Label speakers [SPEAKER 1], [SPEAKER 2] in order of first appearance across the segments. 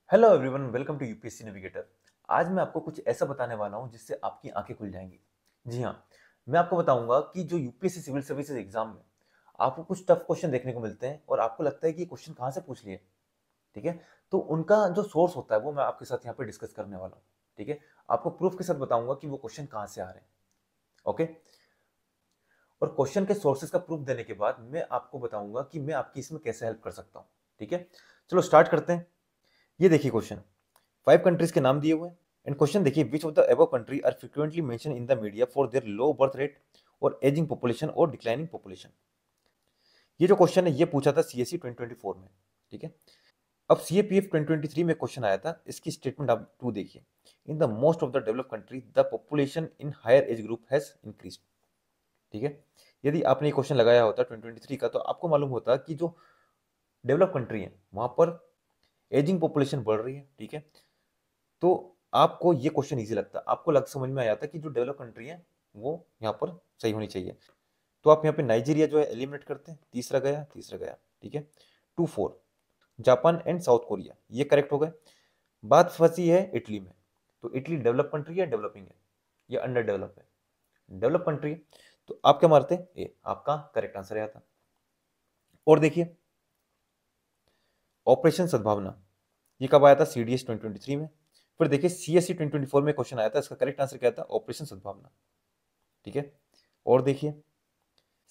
[SPEAKER 1] Hello everyone, welcome to UPSC navigator. आज मैं आपको कुछ ऐसा बताने वाला हूं जिससे आपकी आंखें खुल जाएंगी। जी हाँ, मैं आपको बताऊंगा कि जो यूपीएससी सिविल सर्विसेज एग्जाम में आपको कुछ टफ क्वेश्चन देखने को मिलते हैं और आपको लगता है कि ये क्वेश्चन कहाँ से पूछ लिए। ठीक है, तो उनका जो सोर्स होता है वो मैं आपके साथ यहाँ पे डिस्कस करने वाला हूँ। ठीक है, आपको प्रूफ के साथ बताऊंगा कि वो क्वेश्चन कहाँ से आ रहे हैं। ओके, और क्वेश्चन के सोर्सेज का प्रूफ देने के बाद मैं आपको बताऊंगा कि मैं आपकी इसमें कैसे हेल्प कर सकता हूँ। ठीक है, चलो स्टार्ट करते हैं। ये देखिए क्वेश्चन, 5 कंट्रीज के नाम दिए हुए हैं एंड क्वेश्चन देखिए, which of the above country are frequently mention in the media for their low birth rate और एजिंग पॉपुलेशन और डिक्लाइनिंग पॉपुलेशन। ये जो क्वेश्चन है ये पूछा था सीएससी 2024 में। ठीक है, अब सीएपीएफ 2023 में क्वेश्चन आया था, इसकी स्टेटमेंट आप टू देखिए। In the most of the developed country the population in higher age group has increased. ठीक है, यदि आपने ये क्वेश्चन लगाया होता 2023 का तो आपको मालूम होता कि जो डेवलप कंट्री है वहां पर एजिंग पॉपुलेशन बढ़ रही है। ठीक है, तो आपको ये क्वेश्चन इजी लगता, आपको लग समझ में आया था कि जो डेवलप कंट्री है वो यहाँ पर सही होनी चाहिए। तो आप यहाँ पे नाइजीरिया जो है एलिमिनेट करते हैं, तीसरा गया, तीसरा गया। ठीक है, 2-4 जापान एंड साउथ कोरिया ये करेक्ट हो गए। बात फंसी है इटली में। तो इटली डेवलप कंट्री है, डेवलपिंग है या अंडर डेवलप है? डेवलप कंट्री है। तो आप क्या मारते हैं, ये आपका करेक्ट आंसर आया था। और देखिए ऑपरेशन सद्भावना, ये कब आया था? सीडीएस 2023 में। फिर देखिए सीएससी 2024 में क्वेश्चन आया था, इसका करेक्ट आंसर क्या था? ऑपरेशन सद्भावना। ठीक है, और देखिए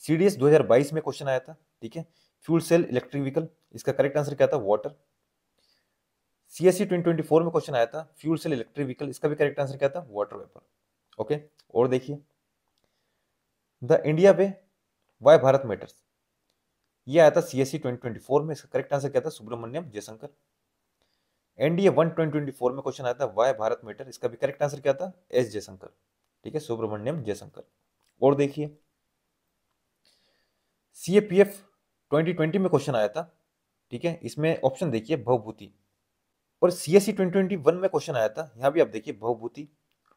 [SPEAKER 1] सीडीएस 2022 में क्वेश्चन आया था। ठीक है, फ्यूल सेल इलेक्ट्रिक व्हीकल, इसका करेक्ट आंसर क्या था? वाटर। सीएससी 2024 में क्वेश्चन आया था फ्यूल सेल इलेक्ट्रिक व्हीकल, इसका भी करेक्ट आंसर क्या था? Water vapour. ओके, और देखिए the India way why Bharat matters, ये आया था सीएससी 2024 में, इसका करेक्ट आंसर क्या था? सुब्रमण्यम जयशंकर। एनडीए 1 2024 में क्वेश्चन आया था वाई भारत मैटर, इसका भी करेक्ट आंसर क्या था? एस जयशंकर। ठीक है, सुब्रमण्यम जयशंकर। और देखिए सीएपीएफ 2020 में क्वेश्चन आया था। ठीक है, इसमें ऑप्शन देखिए भवभूति। और सीएससी 2021 में क्वेश्चन आया था, यहाँ भी आप देखिए भवभूति,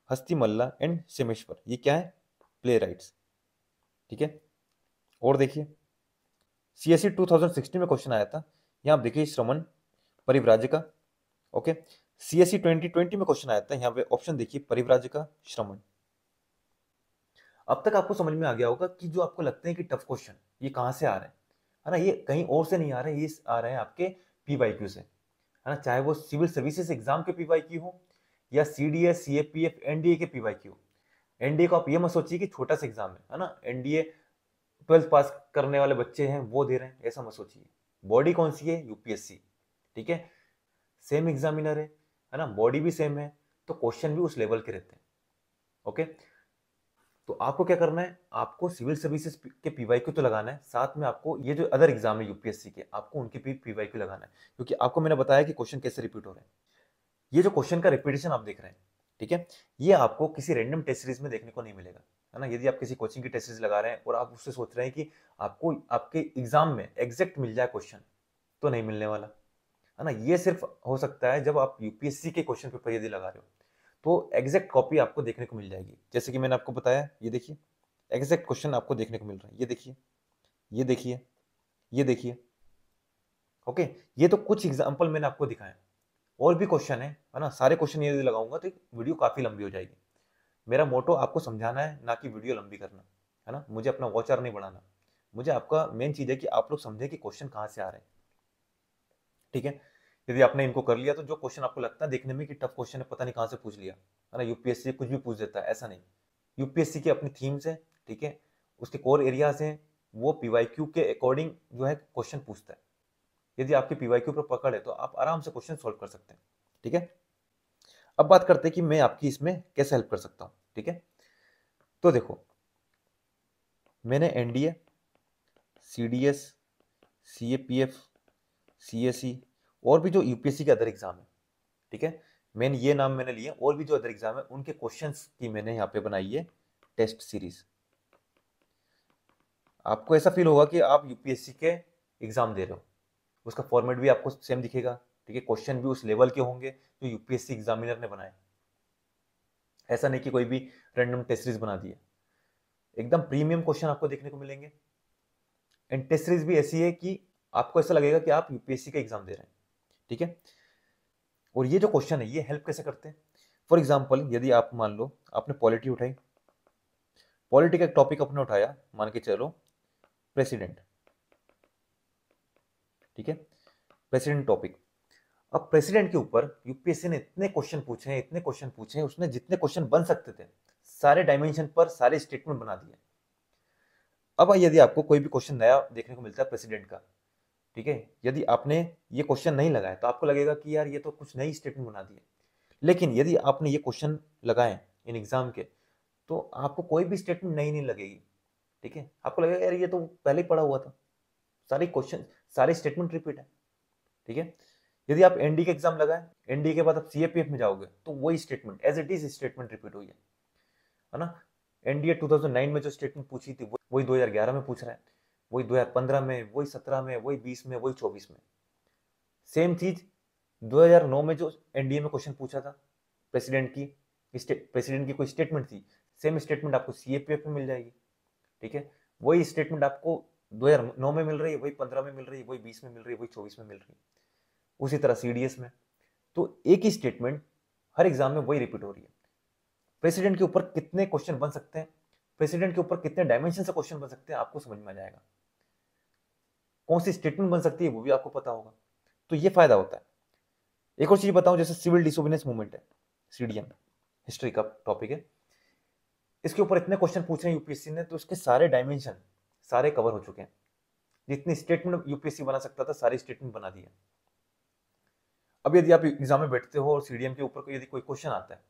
[SPEAKER 1] हस्ती मल्ला एंड सेमेश्वर, ये क्या है? Play rights. ठीक है, और देखिए सीएससी 2016 में क्वेश्चन आया था, यहाँ आप देखिए श्रमण परिव्राजका। ओके, सीएससी 2020 में क्वेश्चन आया था, यहाँ पे ऑप्शन देखिए परिव्राजका, श्रमण। अब तक आपको समझ में आ गया होगा कि जो आपको लगते हैं कि टफ क्वेश्चन ये कहाँ से आ रहे हैं, है ना? ये कहीं और से नहीं आ रहे, ये आ रहे हैं आपके पीवाईक्यू से, है ना? चाहे वो सिविल सर्विसेज एग्जाम के पीवाईक्यू हो या सीडीएस सीएपीएफ एनडीए के पीवाईक्यू। एनडीए को आप ये मत सोचिए कि छोटा सा एग्जाम है ना? एनडीए 12th पास करने वाले बच्चे हैं वो दे रहे हैं, ऐसा मत सोचिए। बॉडी कौन सी है? यूपीएससी। ठीक है, सेम एग्जामिनर है ना? बॉडी भी सेम है, तो क्वेश्चन भी उस लेवल के रहते हैं। ओके, तो आपको क्या करना है, आपको सिविल सर्विसेज के पीवाईक्यू तो लगाना है, साथ में आपको ये जो अदर एग्जाम है यूपीएससी के, आपको उनके भी पीवाईक्यू लगाना है, क्योंकि आपको मैंने बताया कि क्वेश्चन कैसे रिपीट हो रहे हैं। ये जो क्वेश्चन का रिपीटेशन आप देख रहे हैं, ठीक है, ये आपको किसी रैंडम टेस्ट सीरीज में देखने को नहीं मिलेगा, है ना? यदि आप किसी कोचिंग की टेस्ट सीरीज लगा रहे हैं और आप उससे सोच रहे हैं कि आपको आपके एग्जाम में एग्जैक्ट मिल जाए क्वेश्चन, तो नहीं मिलने वाला, है ना? ये सिर्फ हो सकता है जब आप यूपीएससी के क्वेश्चन पेपर यदि लगा रहे हो, तो एग्जैक्ट कॉपी आपको देखने को मिल जाएगी। जैसे कि मैंने आपको बताया, ये देखिए एग्जैक्ट क्वेश्चन आपको देखने को मिल रहा है, ये देखिए, ये देखिए, ये देखिए। ओके, ये तो कुछ एग्जांपल मैंने आपको दिखाए, और भी क्वेश्चन है ना? सारे क्वेश्चन यदि लगाऊंगा तो वीडियो काफी लंबी हो जाएगी। मेरा मोटो आपको समझाना है, ना कि वीडियो लंबी करना, है ना? मुझे अपना वॉच आवर नहीं बढ़ाना, मुझे आपका मेन चीज है कि आप लोग समझे कि क्वेश्चन कहाँ से आ रहे हैं। ठीक है, यदि आपने इनको कर लिया तो जो क्वेश्चन आपको लगता है देखने में कि टफ क्वेश्चन है, पता नहीं कहाँ से पूछ लिया, है ना? यूपीएससी कुछ भी पूछ देता है, ऐसा नहीं। यूपीएससी की अपनी थीम्स है, ठीक है, उसके कोर एरियाज हैं, वो पीवाईक्यू के अकॉर्डिंग जो है क्वेश्चन पूछता है। यदि आपके पीवाईक्यू पर पकड़ है तो आप आराम से क्वेश्चन सोल्व कर सकते हैं। ठीक है, अब बात करते हैं कि मैं आपकी इसमें कैसे हेल्प कर सकता हूँ। ठीक है, तो देखो मैंने एनडीए, सीडीएस, सीएपीएफ, सीएसई और भी जो यूपीएससी के अदर एग्जाम है, ठीक है, मैंने ये नाम मैंने लिए, और भी जो अदर एग्जाम है उनके क्वेश्चंस की मैंने यहाँ पे बनाई है टेस्ट सीरीज। आपको ऐसा फील होगा कि आप यूपीएससी के एग्जाम दे रहे हो, उसका फॉर्मेट भी आपको सेम दिखेगा। ठीक है, क्वेश्चन भी उस लेवल के होंगे जो यूपीएससी एग्जामिनर ने बनाए, ऐसा नहीं कि कोई भी रैंडम टेस्ट सीरीज बना दिए। एकदम प्रीमियम क्वेश्चन आपको देखने को मिलेंगे, एंड टेस्ट सीरीज भी ऐसी है कि आपको ऐसा लगेगा कि आप यूपीएससी का एग्जाम दे रहे हैं। ठीक है, और ये जो क्वेश्चन है ये हेल्प कैसे करते हैं? फॉर एग्जाम्पल, यदि आप मान लो आपने पॉलिटी उठाई, पॉलिटी का एक टॉपिक अपने उठाया, मान के चलो प्रेसिडेंट, ठीक है, प्रेसिडेंट टॉपिक। अब प्रेसिडेंट के ऊपर यूपीएससी ने इतने क्वेश्चन पूछे हैं, इतने क्वेश्चन पूछे हैं, उसने जितने क्वेश्चन बन सकते थे सारे डायमेंशन पर सारे स्टेटमेंट बना दिए। अब यदि आपको कोई भी क्वेश्चन नया देखने को मिलता है प्रेसिडेंट का, ठीक है, यदि आपने ये क्वेश्चन नहीं लगाया तो आपको लगेगा कि यार ये तो कुछ नई स्टेटमेंट बना दिए। लेकिन यदि आपने ये क्वेश्चन लगाए इन एग्जाम के, तो आपको कोई भी स्टेटमेंट नई नहीं लगेगी, ठीक है, आपको लगेगा यार ये तो पहले ही पढ़ा हुआ था, सारे क्वेश्चन सारे स्टेटमेंट रिपीट है, ठीक है। यदि आप एनडी के एग्जाम लगाए, एनडी के बाद आप सीएपीएफ में जाओगे तो वही statement as it is statement repeat हुई है ना। एनडीए 2009 में जो स्टेटमेंट पूछी थी वही 2011 में पूछ रहा है, वही 2015 में, वही 17 में, वही 20 में, वही 24 में। सेम चीज 2009 में जो एनडीए में क्वेश्चन पूछा था प्रेसिडेंट की कोई स्टेटमेंट थी, सेम स्टेटमेंट आपको सीएपीएफ में मिल जाएगी, ठीक है। वही स्टेटमेंट आपको 2009 में मिल रही है, वही 15 में मिल रही है, वही 20 में मिल रही है, वही 24 में मिल रही है। उसी तरह सीडीएस में तो एक ही स्टेटमेंट हर एग्जाम में वही रिपीट हो रही है। प्रेसिडेंट के ऊपर कितने क्वेश्चन बन सकते हैं, प्रेसिडेंट के ऊपर कितने डायमेंशन से क्वेश्चन बन सकते हैं आपको समझ में आ जाएगा, कौन सी स्टेटमेंट बन सकती है वो भी आपको पता होगा। तो ये फायदा होता है। एक और चीज बताऊं, जैसे सिविल डिसोबीडियंस मूवमेंट है, सीडीएम हिस्ट्री का टॉपिक है, इसके ऊपर इतने क्वेश्चन पूछे हैं यूपीएससी ने, तो इसके सारे डायमेंशन सारे कवर हो चुके हैं। जितनी स्टेटमेंट यूपीएससी बना सकता था सारी स्टेटमेंट बना दी है। अब यदि आप एग्जाम में बैठते हो और सीडीएम के ऊपर यदि कोई क्वेश्चन आता है,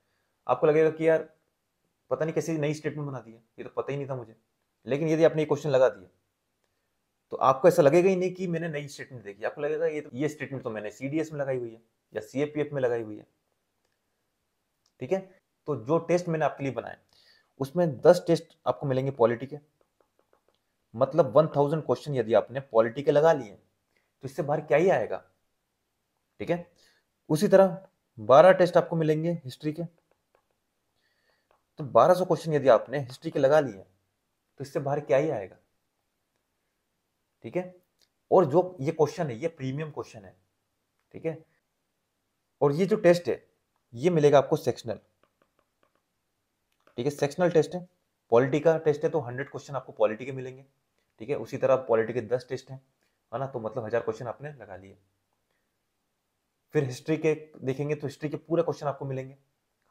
[SPEAKER 1] आपको लगेगा कि यार पता नहीं कैसी नई स्टेटमेंट बना दी है, ये तो पता ही नहीं था मुझे। लेकिन यदि आपने ये क्वेश्चन लगा दिया तो आपको ऐसा लगेगा ही नहीं कि मैंने नई स्टेटमेंट देखी, आपको लगेगा ये स्टेटमेंट तो मैंने सीडीएस में लगाई हुई है या सीएपीएफ में लगाई हुई है, ठीक है। तो जो टेस्ट मैंने आपके लिए बनाए उसमें 10 टेस्ट आपको मिलेंगे पॉलिटी के, मतलब 1000 क्वेश्चन यदि आपने पॉलिटी के लगा लिए तो इससे बाहर क्या ही आएगा, ठीक है। उसी तरह 12 टेस्ट आपको मिलेंगे हिस्ट्री के, तो 1200 क्वेश्चन यदि आपने हिस्ट्री के लगा लिए तो इससे बाहर क्या ही आएगा, ठीक है। और जो ये क्वेश्चन है ये प्रीमियम क्वेश्चन है, ठीक है। और ये जो टेस्ट है ये मिलेगा आपको सेक्शनल, ठीक है, सेक्शनल टेस्ट है। पॉलिटी का टेस्ट है तो 100 क्वेश्चन आपको पॉलिटी के मिलेंगे, ठीक है। उसी तरह पॉलिटी के 10 टेस्ट हैं, है ना, तो मतलब 1000 क्वेश्चन आपने लगा लिए। फिर हिस्ट्री के देखेंगे तो हिस्ट्री के पूरे क्वेश्चन आपको मिलेंगे,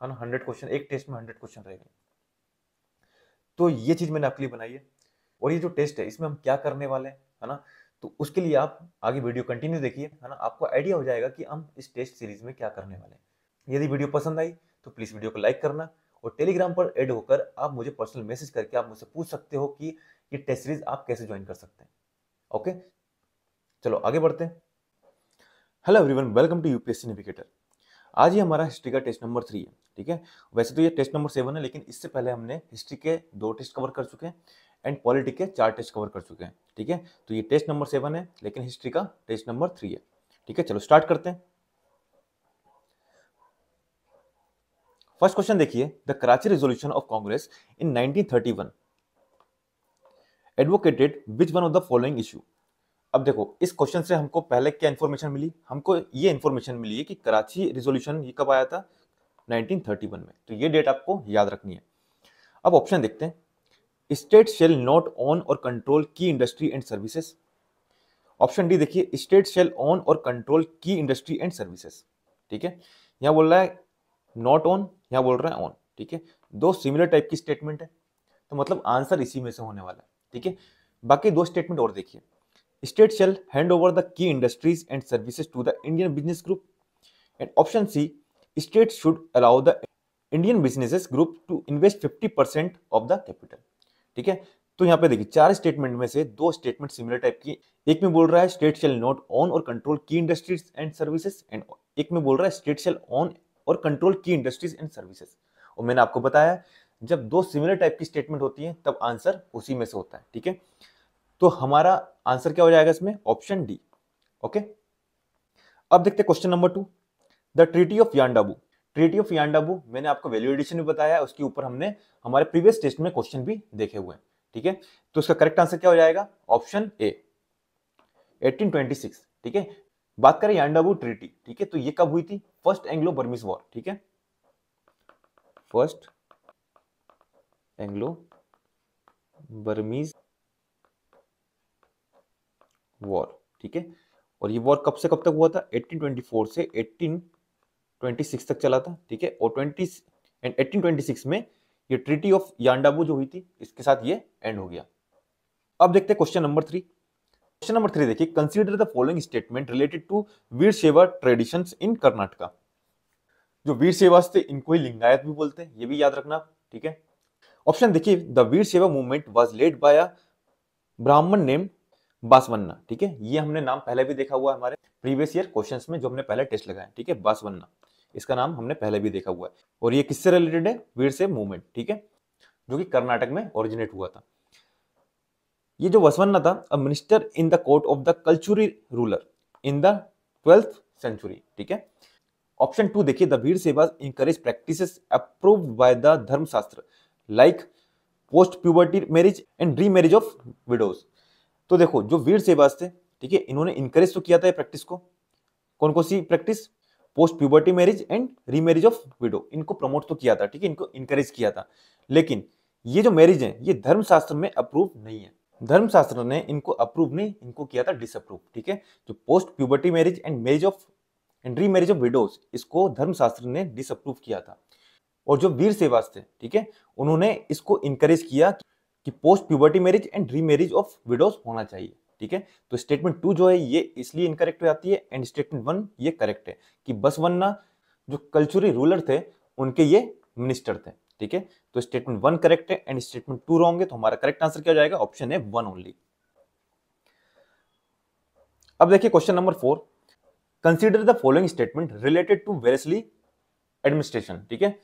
[SPEAKER 1] है ना, 100 क्वेश्चन, एक टेस्ट में 100 क्वेश्चन रहेंगे। तो ये चीज मैंने आपके लिए बनाई है। और ये जो टेस्ट है इसमें हम क्या करने वाले हैं, है ना, तो उसके लिए आप आगे वीडियो कंटिन्यू देखिए, है ना, आपको आइडिया हो जाएगा कि हम इस टेस्ट सीरीज में क्या करने वाले हैं। यदि वीडियो पसंद आई तो प्लीज वीडियो को लाइक करना, और टेलीग्राम पर ऐड होकर आप मुझे पर्सनल मैसेज करके आप मुझसे पूछ सकते हो कि ये टेस्ट सीरीज आप कैसे ज्वाइन कर सकते हैं। ओके, चलो आगे बढ़ते हैं। Hello everyone, welcome to UPSC navigator. आज ही हमारा हिस्ट्री का टेस्ट नंबर 3 है, ठीक है। वैसे तो ये टेस्ट नंबर 7 है, लेकिन इससे पहले हमने हिस्ट्री के 2 टेस्ट कवर कर चुके हैं एंड पॉलिटी के 4 टेस्ट कवर कर चुके हैं, ठीक है। तो ये टेस्ट नंबर 7 है, लेकिन हिस्ट्री का टेस्ट नंबर 3 है, ठीक है। चलो स्टार्ट करते हैं। फर्स्ट क्वेश्चन देखिए, the Karachi resolution of Congress in 1931 advocated which one of the following issue. अब देखो इस क्वेश्चन से हमको पहले क्या इंफॉर्मेशन मिली, हमको ये इंफॉर्मेशन मिली है कि कराची रिजोल्यूशन ये कब आया था, 1931 में, तो ये डेट आपको याद रखनी है। अब ऑप्शन देखते हैं, स्टेट शेल नॉट ओन और कंट्रोल की industry and services. Option D देखिए, स्टेट शेल ओन और कंट्रोल की इंडस्ट्री एंड सर्विसेज, ठीक है। यहां बोल रहा है नॉट ओन, यहां बोल रहा है ऑन, ठीक है। दो सिमिलर टाइप की स्टेटमेंट है, तो मतलब आंसर इसी में से होने वाला है, ठीक है। बाकी दो स्टेटमेंट और देखिए, state shall hand over the key industries and services to the Indian business group, and option C, state should allow the Indian businesses group to invest 50% of the capital, ठीक है। तो यहाँ पे देखिए 4 स्टेटमेंट में से 2 स्टेटमेंट सिमिलर टाइप की, एक में बोल रहा है स्टेट शेल नॉट ओन और कंट्रोल की इंडस्ट्रीज एंड सर्विसेज, एंड एक में बोल रहा है स्टेट शेल ओन और कंट्रोल की इंडस्ट्रीज एंड सर्विसेज। और मैंने आपको बताया जब 2 सिमिलर टाइप की स्टेटमेंट होती है तब आंसर उसी में से होता है, ठीक है। तो हमारा आंसर क्या हो जाएगा इसमें, ऑप्शन डी, ओके। अब देखते हैं question number 2, the treaty of Yandabo. Treaty of Yandabo मैंने आपको वैल्यू एडिशन भी बताया, उसके ऊपर हमने हमारे प्रीवियस टेस्ट में क्वेश्चन भी देखे हुए हैं, ठीक है। तो इसका करेक्ट आंसर क्या हो जाएगा, ऑप्शन ए, 1826, ठीक है। बात करें यांडाबू ट्रीटी, ठीक है, तो ये कब हुई थी? फर्स्ट एंग्लो बर्मीज वॉर, ठीक है, फर्स्ट एंग्लो बर्मीज वॉर, ठीक है। और ये वॉर कब से कब तक हुआ था? 1824 से 1826 तक चला था, ठीक है। और 1826 में ये ट्रीटी ऑफ यांडाबू जो हुई थी, इसके साथ ये एंड हो गया। अब देखते हैं क्वेश्चन नंबर 3। क्वेश्चन नंबर 3 देखिए, consider the following statement related to Veerashaiva traditions in Karnataka. जो वीरशैवास थे इनको ही लिंगायत भी बोलते हैं, ये भी याद रखना, ठीक है। ऑप्शन देखिए, the Veerashaiva movement was led by a Brahmin name Basavanna, ठीक है। ये हमने नाम पहले भी देखा हुआ है हमारे प्रीवियस ईयर क्वेश्चंस में, जो हमने पहले टेस्ट लगाया, ठीक है, बासवन्ना, इसका नाम हमने पहले भी देखा हुआ है। और ये किससे रिलेटेड है? वीरशैव मूवमेंट, ठीक है, जो कि कर्नाटक में ओरिजिनेट हुआ था। ये जो बसवन्ना था, a minister in the court of the Kalachuri ruler in the 12th century, ठीक है। ऑप्शन 2 देखिए, the Veerashaivas encourage practices approved by the Dharmashastra like post puberty marriage and remarriage of widows. तो देखो, जो वीरशैवास थे, ठीक है, इन्होंने इंकरेज तो किया था ये प्रैक्टिस को। कौन सी practice? Post puberty marriage and remarriage of widow, इनको प्रमोट तो किया था, ठीक है, इनको इंकरेज किया था। लेकिन ये जो मैरिज है, ये धर्मशास्त्र में अप्रूव नहीं है। धर्मशास्त्र ने इनको अप्रूव नहीं, इनको किया था डिसअप्रूव, ठीक है। जो post puberty marriage and marriage of and remarriage of widows, इसको धर्मशास्त्र ने डिसअप्रूव किया था। और जो वीरशैवास थे, ठीक है, उन्होंने इसको इंकरेज किया कि post puberty marriage and remarriage of widows होना चाहिए, ठीक है। तो स्टेटमेंट 2 जो है ये इसलिए इनकरेक्ट हो जाती है, एंड स्टेटमेंट 1 ये करेक्ट है कि बसवन्ना जो कल्चुरी रूलर थे, उनके ये मिनिस्टर थे, ठीक है। तो स्टेटमेंट 1 करेक्ट है एंड स्टेटमेंट 2 रॉन्ग है, तो हमारा करेक्ट आंसर क्या हो जाएगा? ऑप्शन है 1 ओनली। अब देखिए question number 4, consider the following statement related to Wellesley administration, ठीक है।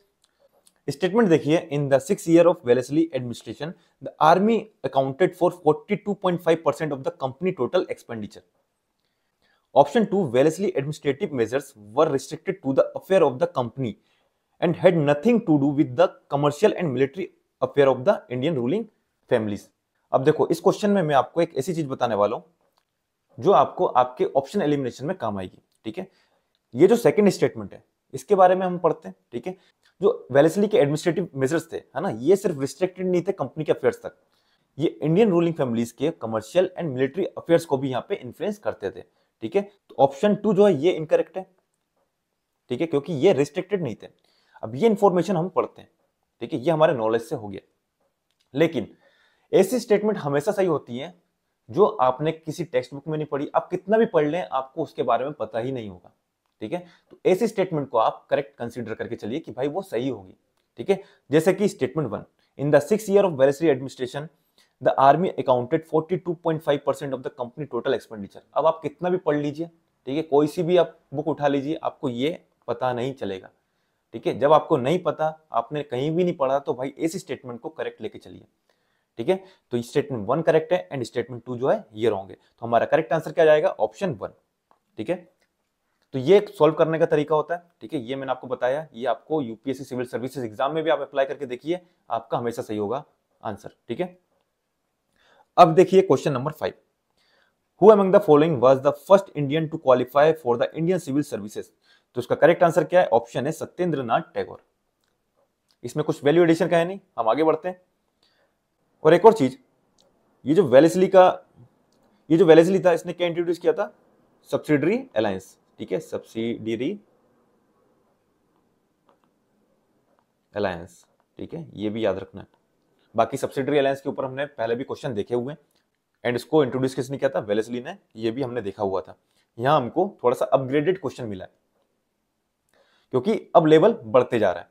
[SPEAKER 1] स्टेटमेंट देखिए, in the 6 year of Wellesley administration the army accounted for 42.5% of the company total expenditure. Option 2, Wellesley administrative measures were restricted to the affair of the company and had nothing to do with the commercial and military affair of the Indian ruling families। अब देखो, इस question में मैं आपको एक ऐसी चीज बताने वाला हूं जो आपको आपके ऑप्शन एलिमिनेशन में काम आएगी, ठीक है। ये जो सेकंड स्टेटमेंट है, इसके बारे में हम पढ़ते हैं, ठीक है। जो वेलेस्ली के एडमिनिस्ट्रेटिव मेजर्स थे, है ना, ये सिर्फ रिस्ट्रिक्टेड नहीं थे कंपनी के अफेयर्स तक, ये इंडियन रूलिंग फैमिलीज के कमर्शियल एंड मिलिट्री अफेयर्स को भी यहाँ पे इन्फ्लुएंस करते थे, ठीक है। तो ऑप्शन 2 जो है ये इनकरेक्ट है, ठीक है, क्योंकि ये रिस्ट्रिक्टेड नहीं थे। अब ये इंफॉर्मेशन हम पढ़ते हैं, ठीक है, ये हमारे नॉलेज से हो गया। लेकिन ऐसी स्टेटमेंट हमेशा सही होती है जो आपने किसी टेक्स्ट बुक में नहीं पढ़ी, आप कितना भी पढ़ लें आपको उसके बारे में पता ही नहीं होगा, ठीक है। तो ऐसी स्टेटमेंट को आप करेक्ट कंसीडर करके चलिए कि भाई वो सही होगी, ठीक है। जैसे कि statement 1, in the 6 year of Wellesley administration the army accounted 42.5% of the company total expenditure. अब आप कितना भी पढ़ लीजिए, ठीक है, कोई सी भी आप बुक उठा लीजिए, आपको ये पता नहीं चलेगा, ठीक है। जब आपको नहीं पता, आपने कहीं भी नहीं पढ़ा, तो भाई इस स्टेटमेंट को करेक्ट लेके चलिए, ठीक है। तो स्टेटमेंट 1 करेक्ट है एंड स्टेटमेंट 2 जो है ये रॉन्ग है, तो हमारा करेक्ट आंसर क्या जाएगा? ऑप्शन 1, ठीक है। तो ये सॉल्व करने का तरीका होता है, ठीक है, ये मैंने आपको बताया, ये आपको यूपीएससी सिविल सर्विसेज एग्जाम में भी आप अप्लाई करके देखिए, आपका हमेशा सही होगा आंसर, ठीक है। अब देखिए question number 5, who among the following was the first Indian to qualify for the Indian civil services. तो इसका करेक्ट आंसर क्या है? ऑप्शन है सत्येंद्रनाथ टैगोर। इसमें कुछ वैल्यू एडिशन का है नहीं, हम आगे बढ़ते हैं। और एक और चीज, ये जो वेलेस्ली था, इसने क्या इंट्रोड्यूस किया था? सब्सिडरी अलायंस, ठीक है, सब्सिडरी अलायंस, ठीक है, ये भी याद रखना है। बाकी सब्सिडरी अलायंस के ऊपर हमने पहले भी क्वेश्चन देखे हुए हैं, एंड इसको इंट्रोड्यूस किसने किया था? वेलेस्ली ने, ये भी हमने देखा हुआ था। यहां हमको थोड़ा सा अपग्रेडेड क्वेश्चन मिला है, क्योंकि अब लेवल बढ़ते जा रहा है।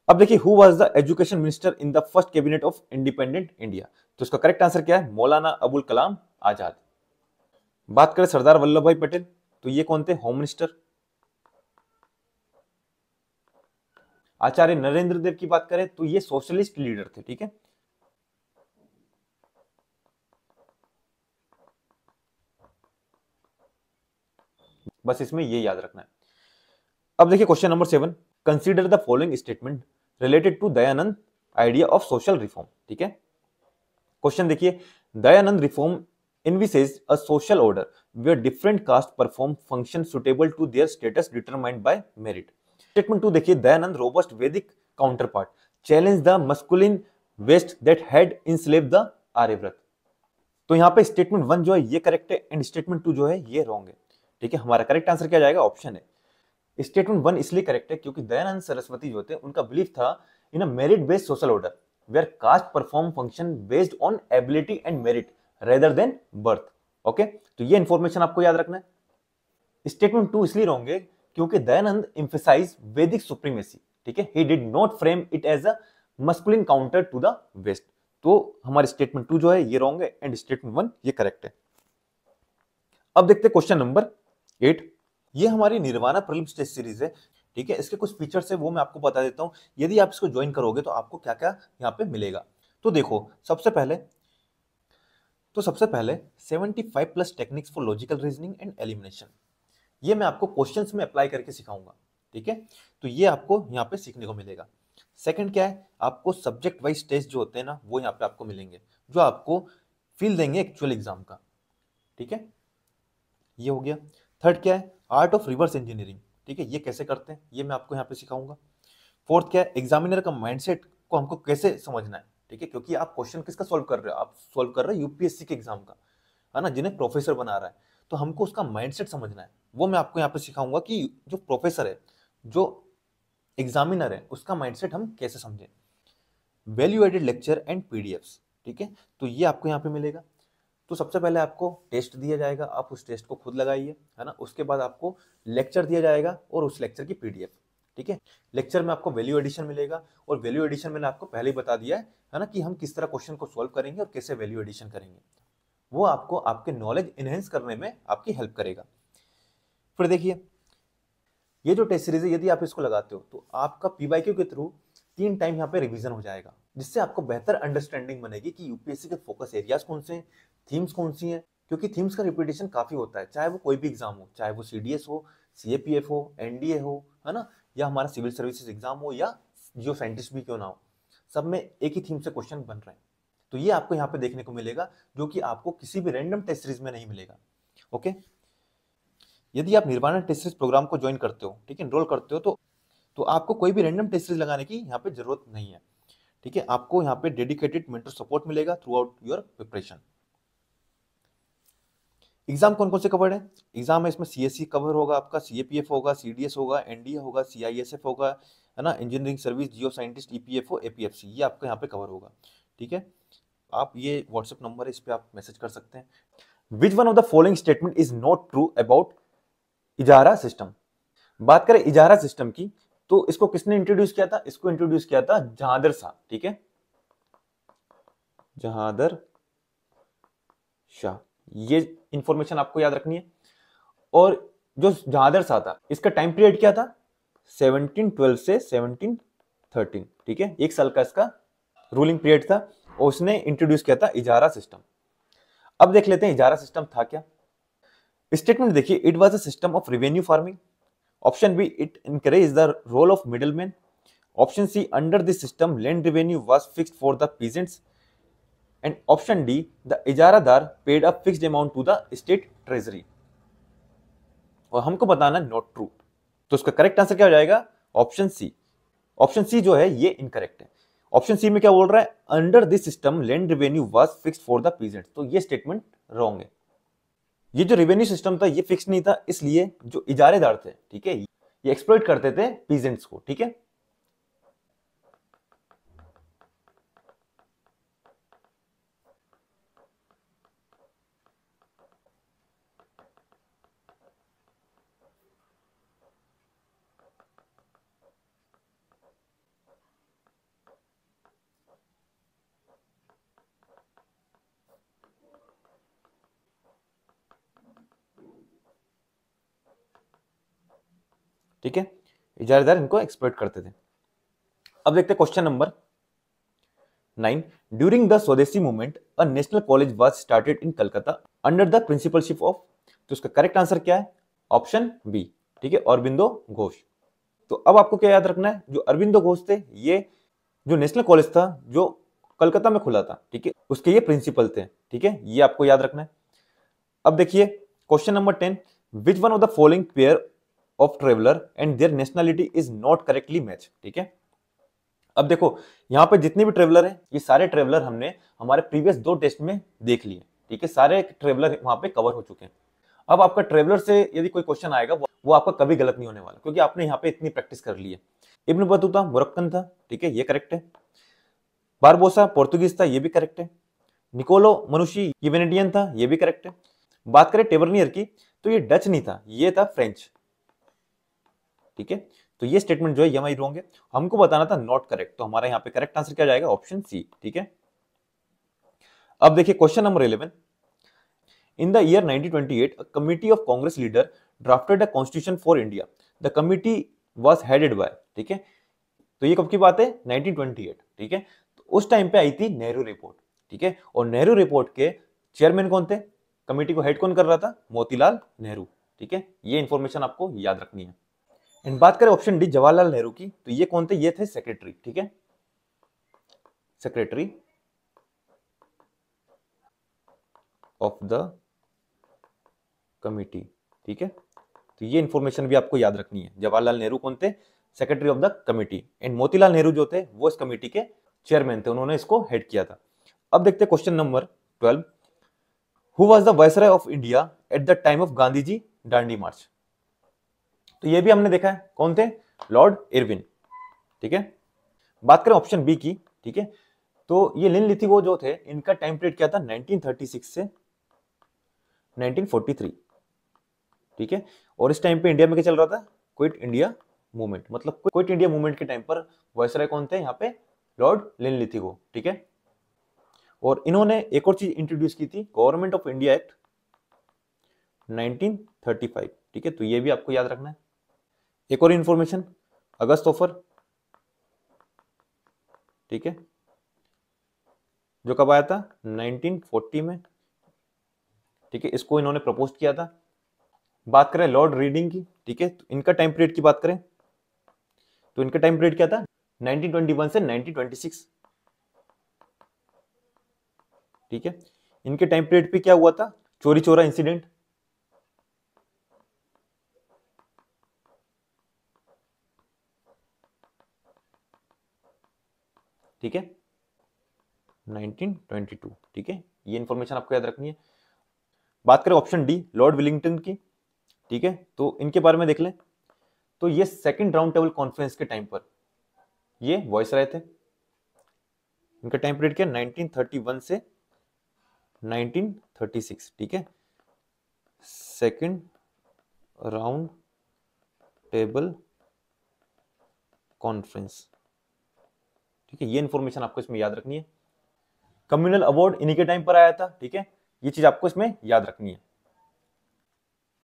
[SPEAKER 1] अब देखिए, who was the education minister in the first cabinet of independent India. तो इसका करेक्ट आंसर क्या है? मौलाना अबुल कलाम आजाद। बात करें सरदार वल्लभ भाई पटेल, तो ये कौन थे? Home minister. आचार्य नरेंद्र देव की बात करें तो ये सोशलिस्ट लीडर थे, ठीक है। बस इसमें ये याद रखना है। अब देखिए question number 7, consider the following statement related to Dayanand idea of social reform, ठीक है। क्वेश्चन देखिए, Dayanand reform envisages a social order where different caste perform functions suitable to their status determined by merit. Statement 2 देखिए, Dayanand robust Vedic counterpart challenge the masculine West that had enslaved the Aryavrat. तो यहाँ पे statement 1 जो है ये correct है and statement 2 जो है ये रॉन्ग है. ठीक है, हमारा करेक्ट आंसर क्या जाएगा? ऑप्शन है. स्टेटमेंट 1 इसलिए करेक्ट है क्योंकि दयानंद सरस्वती जो थे उनका बिलीफ था in a merit based social order where caste perform function based on ability and merit rather than birth. Okay, तो ये इंफॉर्मेशन आपको याद रखना है. स्टेटमेंट 2 इसलिए रॉन्ग है क्योंकि दयानंद एम्फेसाइज वैदिक सुप्रीमेसी. ठीक है, he did not frame it as a masculine counter to the west. तो हमारे स्टेटमेंट 2 जो है ये रॉन्ग है एंड स्टेटमेंट 1 ये करेक्ट है. अब देखते हैं क्वेश्चन नंबर 8. ये हमारी निर्वाणा प्रीलिम्स टेस्ट सीरीज है. ठीक है, इसके कुछ फीचर्स है वो मैं आपको बता देता हूं. यदि आप इसको ज्वाइन करोगे तो आपको क्या क्या यहाँ पे मिलेगा. तो देखो, सबसे पहले 75 plus techniques for logical reasoning and elimination, ये मैं आपको क्वेश्चंस में अप्लाई करके सिखाऊंगा. ठीक है, तो ये आपको यहाँ पे सीखने को मिलेगा. सेकंड क्या है, आपको सब्जेक्ट वाइज टेस्ट जो होते हैं ना वो यहाँ पे आपको मिलेंगे जो आपको फील देंगे एक्चुअल एग्जाम का. ठीक है, ये हो गया. थर्ड क्या है, आर्ट ऑफ रिवर्स इंजीनियरिंग. ठीक है, ये कैसे करते हैं ये मैं आपको यहाँ पे सिखाऊंगा. फोर्थ क्या है, एग्जामिनर का माइंडसेट को हमको कैसे समझना है. ठीक है, क्योंकि आप क्वेश्चन किसका सॉल्व कर रहे हो, आप सॉल्व कर रहे हो यूपीएससी के एग्जाम का, है ना, जिन्हें प्रोफेसर बना रहा है. तो हमको उसका माइंडसेट समझना है. वो मैं आपको यहाँ पे सिखाऊंगा कि जो प्रोफेसर है, जो एग्जामिनर है, उसका माइंडसेट हम कैसे समझें. Value added lecture and PDFs. ठीक है, तो ये आपको यहाँ पे मिलेगा. तो सबसे पहले आपको टेस्ट दिया जाएगा, आप उस टेस्ट को खुद लगाइए, है ना. उसके बाद आपको लेक्चर दिया जाएगा और उस लेक्चर की पीडीएफ. ठीक है, लेक्चर में आपको वैल्यू एडिशन मिलेगा और वैल्यू एडिशन मैंने आपको पहले ही बता दिया है ना, कि हम किस तरह क्वेश्चन को सॉल्व करेंगे और कैसे वैल्यू एडिशन करेंगे. वो आपको आपके नॉलेज इनहेंस करने में आपकी हेल्प करेगा. फिर देखिए, ये जो टेस्ट सीरीज है यदि आप इसको लगाते हो तो आपका पीवाईक्यू के थ्रू 3 टाइम यहाँ पे रिवीजन हो जाएगा, जिससे आपको बेहतर अंडरस्टैंडिंग बनेगी कि यूपीएससी के फोकस एरियाज कौन से हैं, थीम्स कौन सी हैं. क्योंकि थीम्स का रिपीटेशन काफी होता है, चाहे वो कोई भी एग्जाम हो, चाहे वो सीडीएस हो, सीएपीएफ हो, एनडीए हो, है ना, या हमारा सिविल सर्विसेज एग्जाम हो, या जियो साइंटिस्ट भी क्यों ना हो, सब में एक ही थीम से क्वेश्चन बन रहे हैं. तो ये आपको यहाँ पे देखने को मिलेगा जो कि आपको किसी भी रैंडम टेस्ट सीरीज में नहीं मिलेगा. ओके, यदि आप निर्वाणा टेस्ट सीरीज प्रोग्राम को ज्वाइन करते हो, ठीक है, एनरोल करते हो, तो आपको कोई भी रैंडम टेस्ट सीरीज लगाने की यहाँ पे जरूरत नहीं है. ठीक है, आपको यहाँ पे डेडिकेटेड मेंटर सपोर्ट मिलेगा through out your preparation. Exam कौन कौन से कवर्ड है? एग्जाम है इसमें सीएससी कवर होगा, आपका सीएपीएफ होगा, सीडीएस होगा, एनडीए होगा, सीआईएसएफ होगा, है ना, इंजीनियरिंग सर्विस, जियो साइंटिस्ट, ईपीएफओ, एपीएफसी, ये आपका यहाँ पे कवर होगा. ठीक है, आप ये व्हाट्सएप नंबर है, इस पे आप मैसेज कर सकते हैं. Which one of the following statement is not true about Ijara system. बात करें इजारा सिस्टम की, तो इसको किसने इंट्रोड्यूस किया था? इसको इंट्रोड्यूस किया था जहांदर शाह. ठीक है, जहांदर शाह, ये इंफॉर्मेशन आपको याद रखनी है. और जो जहांदर शाह था, इसका टाइम पीरियड क्या था? 1712 से 1713. ठीक है, 1 साल का इसका रूलिंग पीरियड था और उसने इंट्रोड्यूस किया था इजारा सिस्टम. अब देख लेते हैं इजारा सिस्टम था क्या. स्टेटमेंट देखिए, it was a system of revenue farming. Option B, it encouraged the role of middleman. Option C, under this system land revenue was fixed for the peasants. And option D, the Ijaradar paid a fixed amount to the state treasury. और हमको बताना not true, तो उसका correct answer क्या हो जाएगा? Option C. Option C जो है ये इनकरेक्ट है. ऑप्शन सी में क्या बोल रहा है? Under this system land revenue was fixed for the peasants. तो ये स्टेटमेंट रॉन्ग है. ये जो रेवेन्यू सिस्टम था ये फिक्स नहीं था, इसलिए जो इजारेदार थे, ठीक है, ये एक्सप्लॉइट करते थे पीजेंट्स को. ठीक है, ठीक है, इजारेदार इनको एक्सप्लॉइट करते थे. अब देखते हैं question number 9. During the swadeshi movement a national college was started in Calcutta under the principalship of. तो उसका करेक्ट आंसर क्या है? Option B. ठीक है, अरबिंदो घोष. तो अब आपको क्या याद रखना है? जो अरबिंदो घोष थे, ये जो नेशनल कॉलेज था जो कलकत्ता में खुला था, ठीक है, उसके ये प्रिंसिपल थे. ठीक है, ये आपको याद रखना है. अब देखिए question number 10, which one of the following pair of traveller and their nationality is not correctly match. ठीक है, अब देखो यहाँ पे जितने भी ट्रेवलर हैं ये सारे ट्रेवलर हमने हमारे प्रीवियस 2 टेस्ट में देख लिए। ठीक है, सारे ट्रेवलर वहां पे कवर हो चुके हैं। अब आपका ट्रेवलर से यदि कोई क्वेश्चन आएगा वो आपका कभी गलत नहीं होने वाला, क्योंकि आपने यहाँ पे इतनी प्रैक्टिस कर ली है। इब्न बतूता मोरक्कन था, ठीक है, ये करेक्ट है। बारबोसा पोर्तुगीज था, ये भी करेक्ट है। निकोलो मनुशी ये वेनेडियन था, ये भी करेक्ट है। बात करें टेवर्नियर की तो ये डच नहीं था, ये था फ्रेंच। ठीक है, तो ये स्टेटमेंट जो है ये रॉन्ग है, हमको बताना था नॉट करेक्ट, तो हमारा यहाँ पे करेक्ट आंसर क्या जाएगा, ऑप्शन सी। ठीक है, अब देखिए question number 11, in the year 1928 a committee of Congress leader drafted a constitution for India. The committee was headed by, ठीक है, तो ये कब की बात है, 1928। ठीक है, तो उस टाइम पे आई थी नेहरू रिपोर्ट। ठीक है, और नेहरू रिपोर्ट के चेयरमैन कौन थे, कमेटी को हेड कौन कर रहा था, मोतीलाल नेहरू। ठीक है, ये इंफॉर्मेशन आपको याद रखनी है। एंड बात करें ऑप्शन डी जवाहरलाल नेहरू की, तो ये कौन थे, ये थे सेक्रेटरी। ठीक है, सेक्रेटरी ऑफ द कमिटी। ठीक है, तो ये इंफॉर्मेशन भी आपको याद रखनी है। जवाहरलाल नेहरू कौन थे, secretary of the committee, and Motilal Nehru जो थे वो इस कमिटी के चेयरमैन थे, उन्होंने इसको हेड किया था। अब देखते हैं question number 12, who was the viceroy of India at the time of Gandhi ji Dandi march. तो ये भी हमने देखा है, कौन थे, लॉर्ड इरविन। ठीक है, बात करें ऑप्शन बी की, ठीक है, तो ये लिन लिथिगो जो थे इनका टाइम पीरियड क्या था, 1936 से 1943। ठीक है, और इस टाइम पे इंडिया में क्या चल रहा था, क्विट इंडिया मूवमेंट, मतलब क्विट इंडिया मूवमेंट के टाइम पर वायसराय कौन थे यहाँ पे, लॉर्ड लिन लिथिगो। ठीक है, और इन्होंने एक और चीज इंट्रोड्यूस की थी, गवर्नमेंट ऑफ इंडिया एक्ट 1935। ठीक है, तो ये भी आपको याद रखना है। एक और इंफॉर्मेशन, अगस्त ऑफर, ठीक है, जो कब आया था, 1940 में। ठीक है, इसको इन्होंने प्रपोज किया था। बात करें लॉर्ड रीडिंग की, ठीक है, तो इनका टाइम पीरियड की बात करें तो इनका टाइम पीरियड क्या था, 1921 से 1926। ठीक है, इनके टाइम पीरियड पे क्या हुआ था, चोरी चोरा इंसिडेंट। ठीक है, 1922। ठीक है, ये इंफॉर्मेशन आपको याद रखनी है। बात करें ऑप्शन डी लॉर्ड विलिंगटन की, ठीक है, तो इनके बारे में देख लें, तो ये सेकंड राउंड टेबल कॉन्फ्रेंस के टाइम पर ये वॉइसराय थे। इनका टाइम पीरियड क्या, 1931 से 1936। ठीक है, सेकंड राउंड टेबल कॉन्फ्रेंस। ठीक है, ये इंफॉर्मेशन आपको इसमें याद रखनी है। कम्युनल अवार्ड इन्हीं के टाइम पर आया था। ठीक है, ये चीज आपको इसमें याद रखनी है।